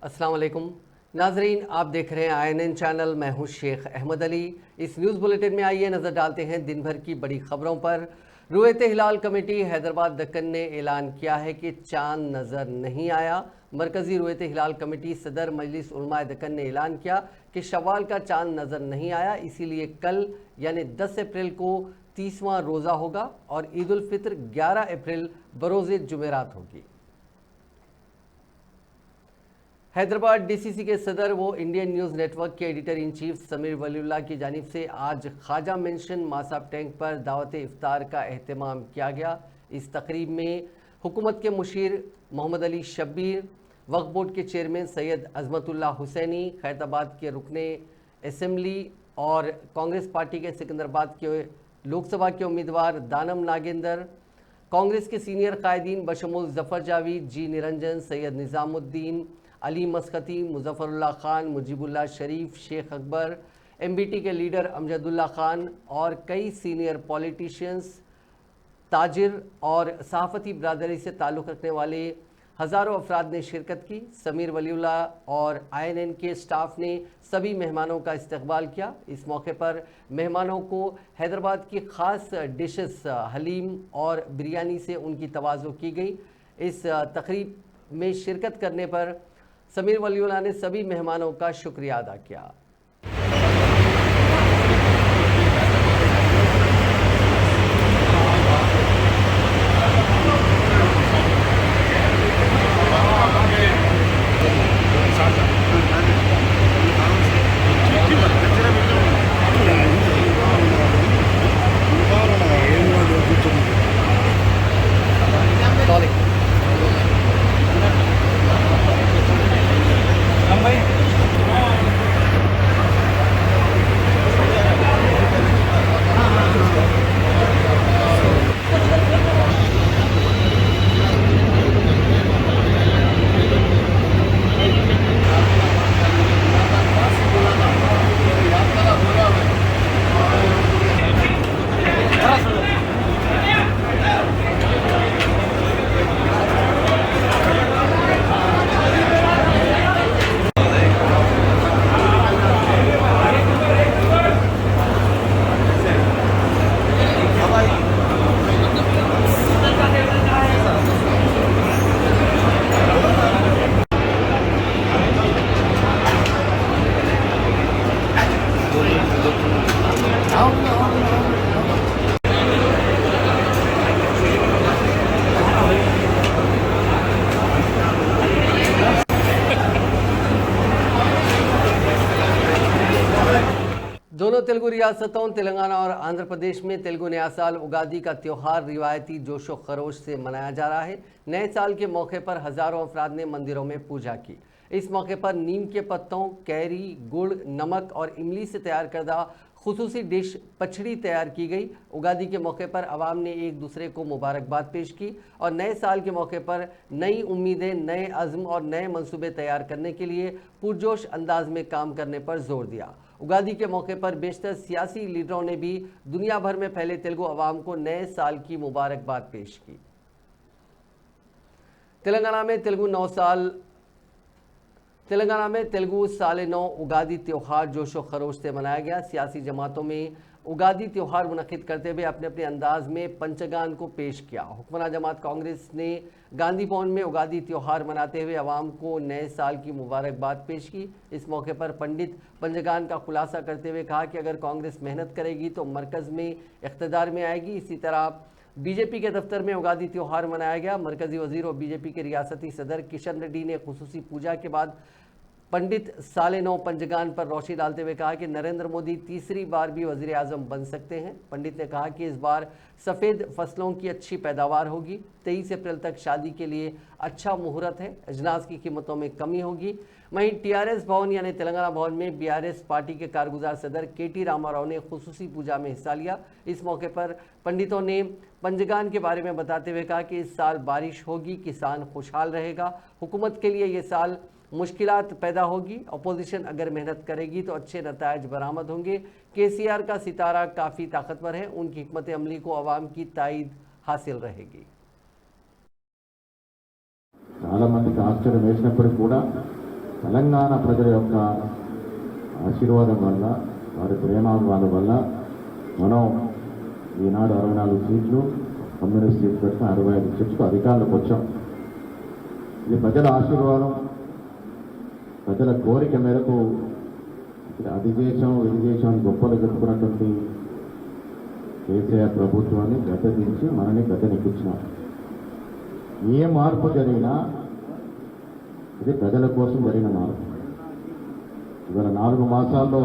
अस्सलाम वालेकुम नाजरीन, आप देख रहे हैं INN चैनल। मैं हूं शेख अहमद अली। इस न्यूज़ बुलेटिन में आइए नज़र डालते हैं दिन भर की बड़ी खबरों पर। रुयत हिलाल कमेटी हैदराबाद दक्कन ने ऐलान किया है कि चांद नज़र नहीं आया। मरकज़ी रुयत हिलाल कमेटी सदर मजलिस उलमाए दक्कन ने ऐलान किया कि शव्वाल का चांद नज़र नहीं आया, इसीलिए कल यानी 10 अप्रैल को 30वां रोज़ा होगा और ईद उल फित्र 11 अप्रैल बरोज़ जुमेरात होगी। हैदराबाद DCC के सदर वो इंडियन न्यूज़ नेटवर्क के editor in chief Sameer Waliullah की जानिब से आज ख्वाजा मेंशन मासाब टैंक पर दावत इफ्तार का एहतमाम किया गया। इस तकरीब में हुकूमत के मुशीर मोहम्मद अली शब्बीर, वक्फ बोर्ड के चेयरमैन सैयद अजमतुल्लाह हुसैनी, खैरताबाद के रुकने असम्बली और कांग्रेस पार्टी के सिकंदराबाद के लोकसभा के उम्मीदवार दानम नागेंदर, कांग्रेस के सीनियर कायदीन बशमूल जफ़र जावेद, जी निरंजन, सैयद निज़ामुद्दीन, अली मस्कती, मुजफ्फरुल्लाह खान, मुजीबुल्लाह शरीफ, शेख अकबर, MBT के लीडर अमजदुल्ला खान और कई सीनियर पॉलिटिशियंस, ताजिर और सहाफ़ती बरादरी से ताल्लुक़ रखने वाले हज़ारों अफराद ने शिरकत की। समीर वलीउल्लाह और INN के स्टाफ ने सभी मेहमानों का इस्तकबाल किया। इस मौके पर मेहमानों को हैदराबाद की ख़ास डिशेस हलीम और बिरयानी से उनकी तवाज़ो की गई। इस तकरीब में शिरकत करने पर समीर वलीउल्लाह ने सभी मेहमानों का शुक्रिया अदा किया। दोनों तेलुगु रियासतों तेलंगाना और आंध्र प्रदेश में तेलुगु नया साल उगादी का त्यौहार रिवायती जोशो खरोश से मनाया जा रहा है। नए साल के मौके पर हज़ारों अफराद ने मंदिरों में पूजा की। इस मौके पर नीम के पत्तों, कैरी, गुड़, नमक और इमली से तैयार करदा खुसूसी डिश पछड़ी तैयार की गई। उगादी के मौके पर आवाम ने एक दूसरे को मुबारकबाद पेश की और नए साल के मौके पर नई उम्मीदें, नए अज़्म और नए मंसूबे तैयार करने के लिए पुरजोश अंदाज में काम करने पर जोर दिया। उगादी के मौके पर बेशतर सियासी लीडरों ने भी दुनिया भर में फैले तेलुगु अवाम को नए साल की मुबारकबाद पेश की। तेलंगाना में तेलुगु साल नौ उगादी त्यौहार जोशो खरोश से मनाया गया। सियासी जमातों में उगादी त्यौहार मुनक़िद करते हुए अपने अपने अंदाज में पंचगान को पेश किया। हुक्मरान जमात कांग्रेस ने गांधी भवन में उगादी त्यौहार मनाते हुए आवाम को नए साल की मुबारकबाद पेश की। इस मौके पर पंडित पंचगान का खुलासा करते हुए कहा कि अगर कांग्रेस मेहनत करेगी तो मरकज़ में इक़्तिदार में आएगी। इसी तरह BJP के दफ्तर में उगादी त्यौहार मनाया गया। मरकज़ी वज़ीर और BJP के रियासती सदर किशन रेड्डी ने खुसूसी पूजा के बाद पंडित साले नौ पंचगान पर रोशनी डालते हुए कहा कि नरेंद्र मोदी तीसरी बार भी वज़ीर आज़म बन सकते हैं। पंडित ने कहा कि इस बार सफ़ेद फसलों की अच्छी पैदावार होगी। 23 अप्रैल तक शादी के लिए अच्छा मुहूर्त है। अजनास की कीमतों में कमी होगी। वहीं TRS भवन यानी तेलंगाना भवन में BRS पार्टी के कारगुजार सदर KT रामाराव ने खुसूसी पूजा में हिस्सा लिया। इस मौके पर पंडितों ने पंचगान के बारे में बताते हुए कहा कि इस साल बारिश होगी, किसान खुशहाल रहेगा। हुकूमत के लिए ये साल मुश्किलात पैदा होगी। अपोजिशन अगर मेहनत करेगी तो अच्छे नतायज बरामद होंगे। KCR का सितारा काफ़ी ताकतवर है, उनकी हिकमत अमली को आवाम की तायद हासिल रहेगी। చాలా మందికి ఆశ్చర్యం వేసినప్పటికీ కూడా తెలంగాణ ప్రజల యొక్క ఆశీర్వాదం వల్ల వారి ప్రేమాభిమానం వల్ల మనం ఈనాడు 64 సీట్లు కమ్యూనిస్ట్ సీట్లు పెట్టిన 65 సీట్లకు అధికారంలోకి వచ్చాం. ఇది ప్రజల ఆశీర్వాదం, ప్రజల కోరిక మేరకు అది చేసాం ఇది చేసాం అని గొప్పలు చెప్పుకున్నటువంటి కేసీఆర్ ప్రభుత్వాన్ని గద్దెదించి మనని గద్దెనెక్కించినాం. ఏ మార్పు జరిగినా ఇది ప్రజల కోసం జరిగిన మార్పు. ఇవాళ 4 మాసాల్లో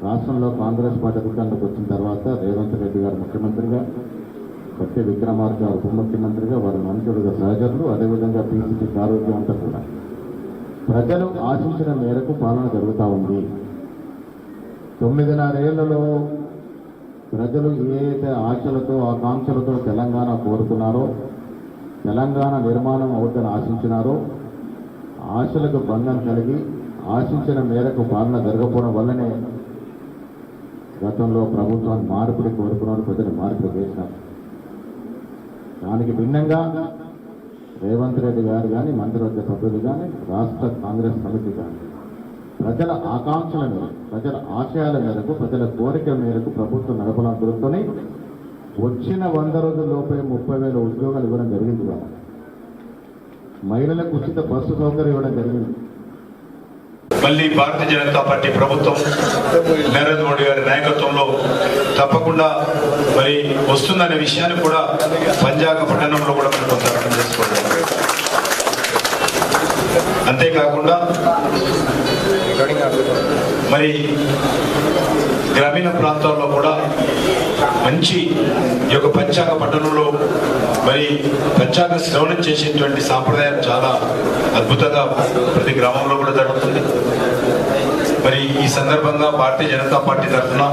రాష్ట్రంలో కాంగ్రెస్ పార్టీ అధికారంలోకి వచ్చిన తర్వాత రేవంత్ రెడ్డి గారు ముఖ్యమంత్రిగా, సత్య విక్రమార్క గారు ఉప ముఖ్యమంత్రిగా, వారి మంత్రులుగా సహచరులు, అదేవిధంగా పీసీసీ ఆరోగ్యం అంతా కూడా ప్రజలు ఆశించిన మేరకు పాలన జరుగుతూ ఉంది. 9.5 ఏళ్లలో ప్రజలు ఏదైతే ఆశలతో ఆకాంక్షలతో తెలంగాణ కోరుకున్నారో, తెలంగాణ నిర్మాణం అవుతుందని ఆశించినారో, ఆశలకు భంగం కలిగి ఆశించిన మేరకు పాలన జరగకపోవడం వల్లనే గతంలో ప్రభుత్వాన్ని మార్పిడి కోరుకున్నారు, ప్రజలు మార్పిడి చేసినారు. దానికి భిన్నంగా రేవంత్ రెడ్డి గారు కానీ, మంత్రివర్గ సభ్యులు కానీ, రాష్ట్ర కాంగ్రెస్ కమిటీ కానీ ప్రజల ఆకాంక్షల మేరకు, ప్రజల ఆశయాల మేరకు, ప్రజల కోరికల మేరకు ప్రభుత్వం నడపడం జరుగుతుంది. వచ్చిన 100 రోజుల్లోపే 30,000 ఉద్యోగాలు ఇవ్వడం జరిగింది. మహిళలకు ఉచిత బస్సు సౌకర్యం ఇవ్వడం జరిగింది. మళ్ళీ భారతీయ జనతా పార్టీ ప్రభుత్వం నరేంద్ర మోడీ గారి నాయకత్వంలో తప్పకుండా మరి వస్తుందనే విషయాన్ని కూడా పంజాగ పట్టణంలో కూడా మనం కొంత అర్థం చేసుకోవాలి. అంతేకాకుండా మరి గ్రామీణ ప్రాంతాల్లో కూడా మంచి ఈ యొక్క పంచాంగ పట్టణంలో మరి పంచాంగ శ్రవణం చేసేటువంటి సాంప్రదాయం చాలా అద్భుతంగా ప్రతి గ్రామంలో కూడా జరుగుతుంది. మరి ఈ సందర్భంగా భారతీయ జనతా పార్టీ తరఫున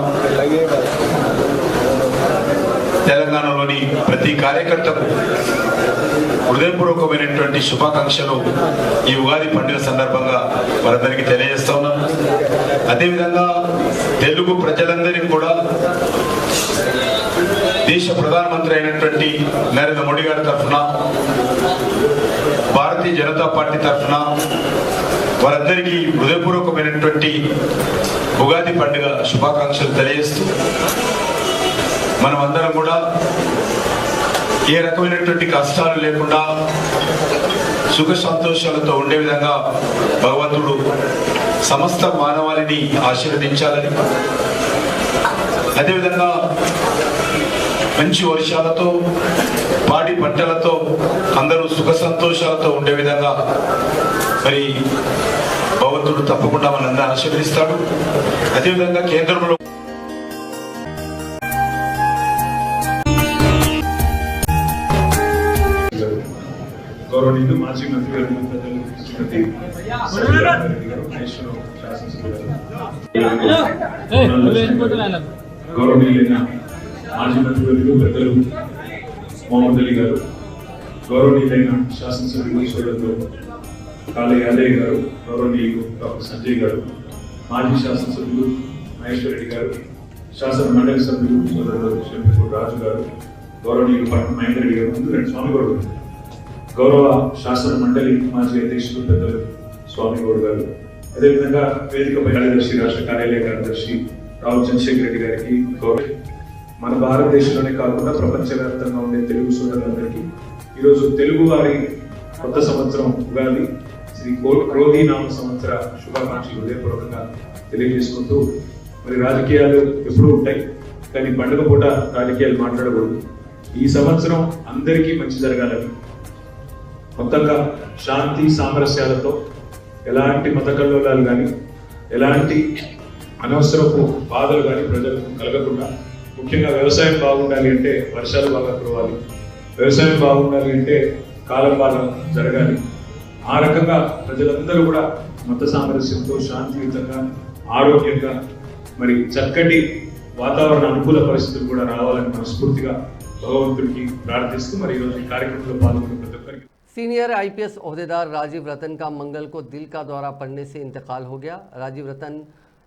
తెలంగాణలోని ప్రతి కార్యకర్తకు హృదయపూర్వకమైనటువంటి శుభాకాంక్షలు ఈ ఉగాది పండుగ సందర్భంగా వారందరికీ తెలియజేస్తా ఉన్నాను. అదేవిధంగా తెలుగు ప్రజలందరికీ కూడా దేశ ప్రధానమంత్రి అయినటువంటి నరేంద్ర మోడీ గారి తరఫున, భారతీయ జనతా పార్టీ తరఫున వారందరికీ హృదయపూర్వకమైనటువంటి ఉగాది పండుగ శుభాకాంక్షలు తెలియజేస్తూ మనమందరం కూడా ఏ రకమైనటువంటి కష్టాలు లేకుండా సుఖ సంతోషాలతో ఉండే విధంగా భగవంతుడు సమస్త మానవాళిని ఆశీర్వదించాలని, అదేవిధంగా మంచి వర్షాలతో పాడి పంటలతో అందరూ సుఖ సంతోషాలతో ఉండే విధంగా మరి భగవంతుడు తప్పకుండా మనందరూ ఆశీర్వదిస్తాడు. అదేవిధంగా కేంద్రంలో గౌరవనీయులు మాజీ మంత్రి గారు శ్రీమతి గౌరవనీయులైన మాజీ మంత్రివర్యులు పెద్దలు మొహమ్మద్ అలీ గారు, గౌరవనీయులైన శాసనసభ్యులు సోదరులు కాళీ యాదయ్య గారు, గౌరవనీయులు డాక్టర్ సంజయ్ గారు, మాజీ శాసనసభ్యులు మహేశ్వర్ రెడ్డి గారు, శాసన మండలి సభ్యులు సోదరులు శ్రీమతి రాజు గారు, గౌరవనీయులు పట్న మహేందర్ రెడ్డి గారు, ముందు రెండు స్వామి గౌడ్, గౌరవ శాసన మండలి మాజీ అధ్యక్షులు పెద్దలు స్వామి గౌడ్ గారు, అదేవిధంగా వేదికపై కార్యదర్శి, రాష్ట్ర కార్యాలయ కార్యదర్శి రావు చంద్రశేఖర్ రెడ్డి గారికి, గౌరవ మన భారతదేశంలోనే కాకుండా ప్రపంచవ్యాప్తంగా ఉండే తెలుగు సోదరులందరికీ ఈరోజు తెలుగు వారి కొత్త సంవత్సరం ఉగాది శ్రీ క్రోధి నామ సంవత్సర శుభాకాంక్షలు హృదయపూర్వకంగా తెలియజేసుకుంటూ, మరి రాజకీయాలు ఎప్పుడూ ఉంటాయి కానీ పండుగ పూట రాజకీయాలు మాట్లాడకూడదు. ఈ సంవత్సరం అందరికీ మంచి జరగాలని, మొత్తంగా శాంతి సామరస్యాలతో ఎలాంటి మత కల్లోలాలు కానీ ఎలాంటి అనవసరపు బాధలు కానీ ప్రజలకు కలగకుండా, ముఖ్యంగా వ్యవసాయం బాగుండాలి అంటే వర్షాలు బాగా కురవాలి, వ్యవసాయం బాగుండాలి అంటే కాలం బాగా జరగాలి. ఆ రకంగా ప్రజలందరూ కూడా మత సామరస్యంతో శాంతియుతంగా ఆరోగ్యంగా మరి చక్కటి వాతావరణ అనుకూల పరిస్థితులు కూడా రావాలని మనస్ఫూర్తిగా భగవంతుడికి ప్రార్థిస్తూ మరి ఈరోజు ఈ కార్యక్రమంలో పాల్గొన్న ప్రతి ఒక్కరికి. सीनियर आईपीएस ओहदेदार राजीव रतन का मंगल को दिल का दौरा पड़ने से इंतकाल हो गया। राजीव रतन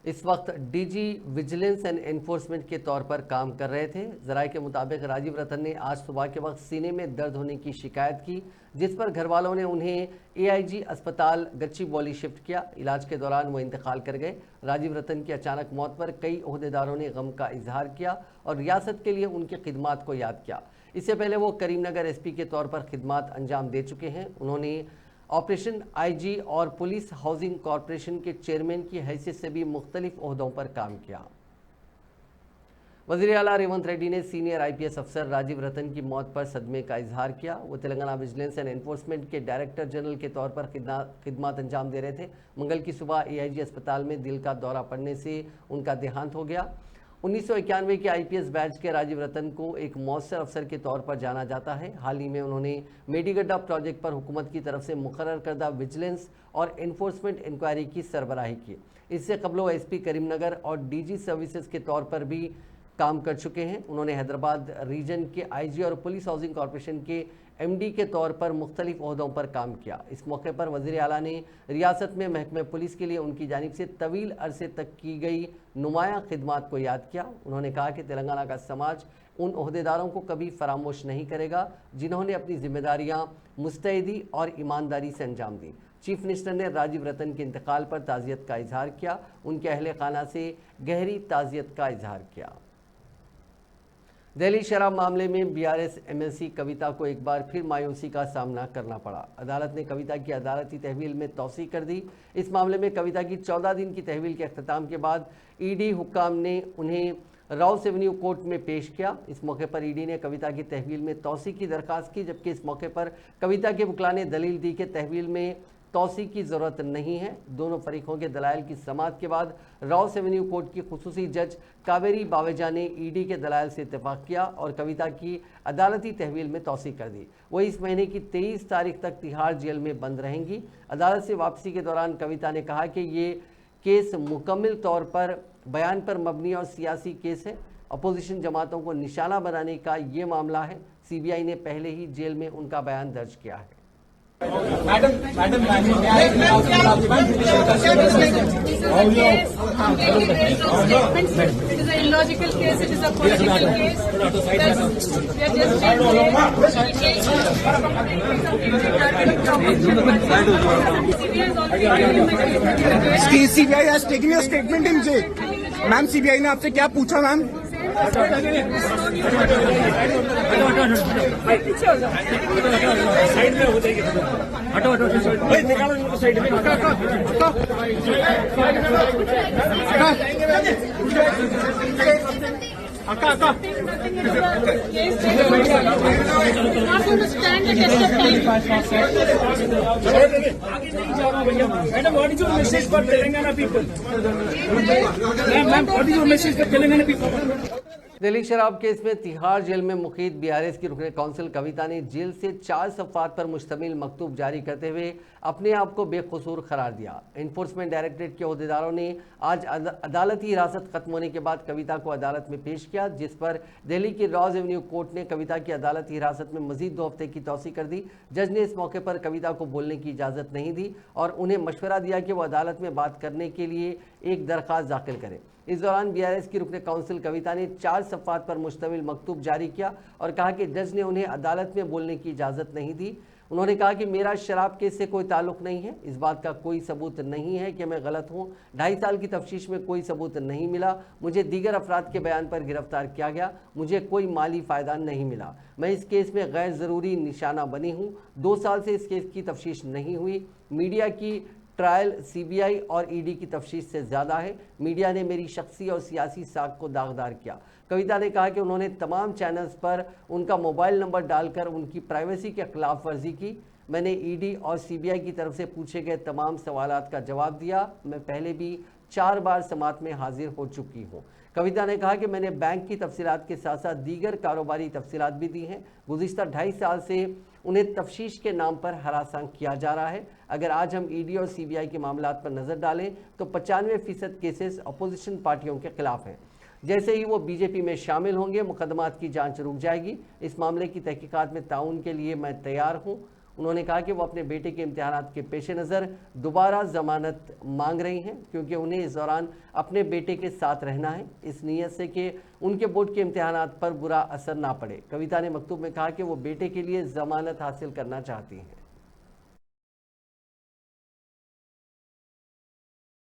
इस वक्त डीजी विजिलेंस एंड एनफोर्समेंट के तौर पर काम कर रहे थे। जराये के मुताबिक राजीव रतन ने आज सुबह के वक्त सीने में दर्द होने की शिकायत की, जिस पर घर वालों ने उन्हें एआईजी अस्पताल गच्चीबौली शिफ्ट किया। इलाज के दौरान वो इंतकाल कर गए। राजीव रतन की अचानक मौत पर कई ओहदेदारों ने गम का इजहार किया और रियासत के लिए उनकी खिदमात को याद किया। इससे पहले वो करीमनगर एसपी के तौर पर खिदमात अंजाम दे चुके हैं। उन्होंने ऑपरेशन आईजी और पुलिस हाउसिंग कॉरपोरेशन के चेयरमैन की हैसियत से भी मुख्तलिफ ओहदों पर काम किया। वज़ीर आला रेवंत रेड्डी ने सीनियर आईपीएस अफसर राजीव रतन की मौत पर सदमे का इजहार किया। वो तेलंगाना विजिलेंस एंड एनफोर्समेंट के डायरेक्टर जनरल के तौर पर खिदमत अंजाम दे रहे थे। मंगल की सुबह एआईजी अस्पताल में दिल का दौरा पड़ने से उनका देहांत हो गया। 1991 के आईपीएस बैच के राजीव रतन को एक मौसर अफसर के तौर पर जाना जाता है। हाल ही में उन्होंने मेडीगड्डा प्रोजेक्ट पर हुकूमत की तरफ से मुकर्रर करदा विजिलेंस और एनफोर्समेंट इंक्वायरी की सरबराही की। इससे कबल वो एसपी करीमनगर और डीजी सर्विसेज के तौर पर भी काम कर चुके हैं। उन्होंने हैदराबाद रीजन के आईजी और पुलिस हाउसिंग कॉरपोरेशन के एमडी के तौर पर मुख्तलिफ ओहदों पर काम किया। इस मौके पर वज़ीर आला ने रियासत में महकमे पुलिस के लिए उनकी जानिब से तवील अरसे तक की गई नुमायाँ खिदमात को याद किया। उन्होंने कहा कि तेलंगाना का समाज उन ओहदेदारों को कभी फरामोश नहीं करेगा जिन्होंने अपनी जिम्मेदारियाँ मुस्तैदी और ईमानदारी से अंजाम दी। चीफ मिनिस्टर ने राजीव रतन के इंतकाल पर ताज़ियत का इजहार किया। उनके अहले खाना से गहरी ताज़ियत का इजहार किया। दिल्ली शराब मामले में बीआरएस एमएलसी कविता को एक बार फिर मायूसी का सामना करना पड़ा। अदालत ने कविता की अदालती तहवील में तौसीह कर दी। इस मामले में कविता की 14 दिन की तहवील के अख्ताम के बाद ईडी हुक्काम ने उन्हें राउस एवेन्यू कोर्ट में पेश किया। इस मौके पर ईडी ने कविता की तहवील में तौसीह की दरख्वास्त की, जबकि इस मौके पर कविता के वकील ने दलील दी कि तहवील में तौसीह की ज़रूरत नहीं है। दोनों फरीकों के दलाइल की समाअत के बाद राउस एवेन्यू कोर्ट की खुसूसी जज कावेरी बावेजा ने ईडी के दलाइल से इत्तेफाक किया और कविता की अदालती तहवील में तौसीह कर दी। वही इस महीने की 23 तारीख तक तिहाड़ जेल में बंद रहेंगी। अदालत से वापसी के दौरान कविता ने कहा कि ये केस मुकम्मल तौर पर बयान पर मबनी और सियासी केस है। अपोजिशन जमातों को निशाना बनाने का ये मामला है। सीबीआई ने पहले ही जेल में उनका बयान दर्ज किया है। Madam, it is an illogical case, it is a political case. We are just CBI has taken your statement in jail. Ma'am CBI ने आपसे क्या पूछा मैम? साइड में हो जाएगी। हटो निकालो इनको साइड में। Madam, what is your message for Telangana people? Ma'am, what is your message for Telangana people? Delhi शराब केस में तिहाड़ जेल में मुक़ीद बीआरएस की रुकन काउंसिल कविता ने जेल से 4 सफ़ात पर मुश्तमिल मकतूब जारी करते हुए अपने आप को बेकसूर करार दिया। एनफोर्समेंट डायरेक्टरेट के अहदेदारों ने आज अदालती हिरासत खत्म होने के बाद कविता को अदालत में पेश किया, जिस पर दिल्ली की रॉज एवेन्यू कोर्ट ने कविता की अदालती हिरासत में मजीद 2 हफ्ते की तौसीह कर दी। जज ने इस मौके पर कविता को बोलने की इजाज़त नहीं दी और उन्हें मशवरा दिया कि वो अदालत में बात करने के लिए एक दरख्वास्त दाखिल करें। इस दौरान बीआरएस की रुकन काउंसिल कविता ने 4 सफ़ात पर मुश्तमिल मकतूब जारी किया और कहा कि जज ने उन्हें अदालत में बोलने की इजाज़त नहीं दी। उन्होंने कहा कि मेरा शराब केस से कोई ताल्लुक़ नहीं है, इस बात का कोई सबूत नहीं है कि मैं गलत हूँ। 2.5 साल की तफ्तीश में कोई सबूत नहीं मिला। मुझे दीगर अफराद के बयान पर गिरफ्तार किया गया। मुझे कोई माली फ़ायदा नहीं मिला। मैं इस केस में गैर ज़रूरी निशाना बनी हूँ। 2 साल से इस केस की तफ्तीश नहीं हुई। मीडिया की ट्रायल सीबीआई और ईडी की तफ्तीश से ज़्यादा है। मीडिया ने मेरी शख्सी और सियासी साख को दागदार किया। कविता ने कहा कि उन्होंने तमाम चैनल्स पर उनका मोबाइल नंबर डालकर उनकी प्राइवेसी के खिलाफ वर्जी की। मैंने ईडी और सीबीआई की तरफ से पूछे गए तमाम सवालात का जवाब दिया। मैं पहले भी 4 बार समाअत में हाजिर हो चुकी हूँ। कविता ने कहा कि मैंने बैंक की तफसीलात के साथ साथ दीगर कारोबारी तफसीलात भी दी हैं। गुज़िश्ता 2.5 साल से उन्हें तफ्तीश के नाम पर हरासा किया जा रहा है। अगर आज हम ईडी और सीबीआई के मामलात पर नज़र डालें तो 95% केसेस अपोजिशन पार्टियों के खिलाफ हैं। जैसे ही वो बीजेपी में शामिल होंगे मुकदमात की जांच रुक जाएगी। इस मामले की तहकीकात में ताउन के लिए मैं तैयार हूँ। उन्होंने कहा कि वो अपने बेटे के इम्तिहानात के पेश नज़र दोबारा जमानत मांग रही हैं, क्योंकि उन्हें इस दौरान अपने बेटे के साथ रहना है, इस नीयत से कि उनके बोर्ड के इम्तिहानात पर बुरा असर ना पड़े। कविता ने मकतूब में कहा कि वो बेटे के लिए जमानत हासिल करना चाहती हैं।